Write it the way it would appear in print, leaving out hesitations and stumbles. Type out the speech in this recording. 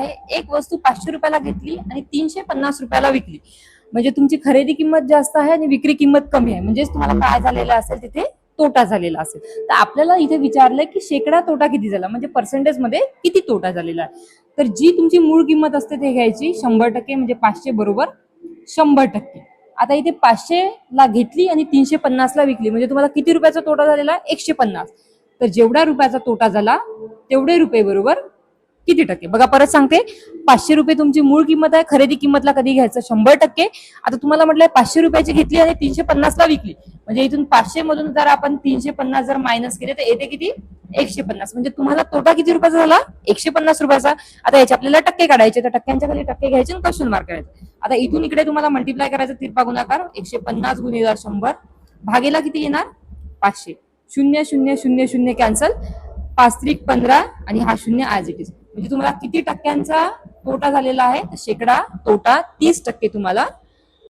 आहे, एक वस्तू 500 रुपयाला घेतली आणि 350 रुपयाला विकली, म्हणजे तुमची खरेदी किंमत जास्त आहे आणि विक्री किंमत कमी आहे, म्हणजेच तुम्हाला काय झालेलं असेल तिथे तोटा झालेला असेल. तर आपल्याला इथे विचारलंय की शेकडा तोटा किती झाला, म्हणजे पर्सेंटेज मध्ये किती तोटा झालेला आहे. तर जी तुमची मूळ किंमत असते ते घ्यायची 100%, म्हणजे 500 बरोबर 100%. आता इथे 500 ला घेतली आणि 350 ला विकली, म्हणजे तुम्हाला किती रुपयाचा तोटा झालेला, 150. तर जेवढा रुपयाचा तोटा झाला तेवढे रुपये बरोबर किती टक्के. बघा परत सांगते, 500 रुपये तुमची मूळ किंमत आहे, खरेदी किंमतला कधी घ्यायचं 100%. आता तुम्हाला म्हटलंय 500 रुपयाची घेतली आणि 350 ला विकली, म्हणजे इथून 500 मधून जर आपण 350 जर मायनस केले तर येते किती, 150. म्हणजे तुम्हाला तोटा किती रुपयाचा झाला, 150 रुपयाचा. आता याचे आपल्याला टक्के काढायचे, तर टक्क्यांच्या खाली टक्के घ्यायचे आणि क्वेश्चन मार्क करायचे. आता इथून इकडे तुम्हाला मल्टिप्लाय करायचं, तिरपा गुणाकार, 150 गुणिले 100 भागेला किती येणार, 500. 0 0 0 0 कॅन्सल, 5 त्रिक 15 आणि हा 0 ऍज इट इज. म्हणजे तुम्हाला किती टक्क्यांचा तोटा झालेला आहे, शेकडा तोटा 30% तुम्हाला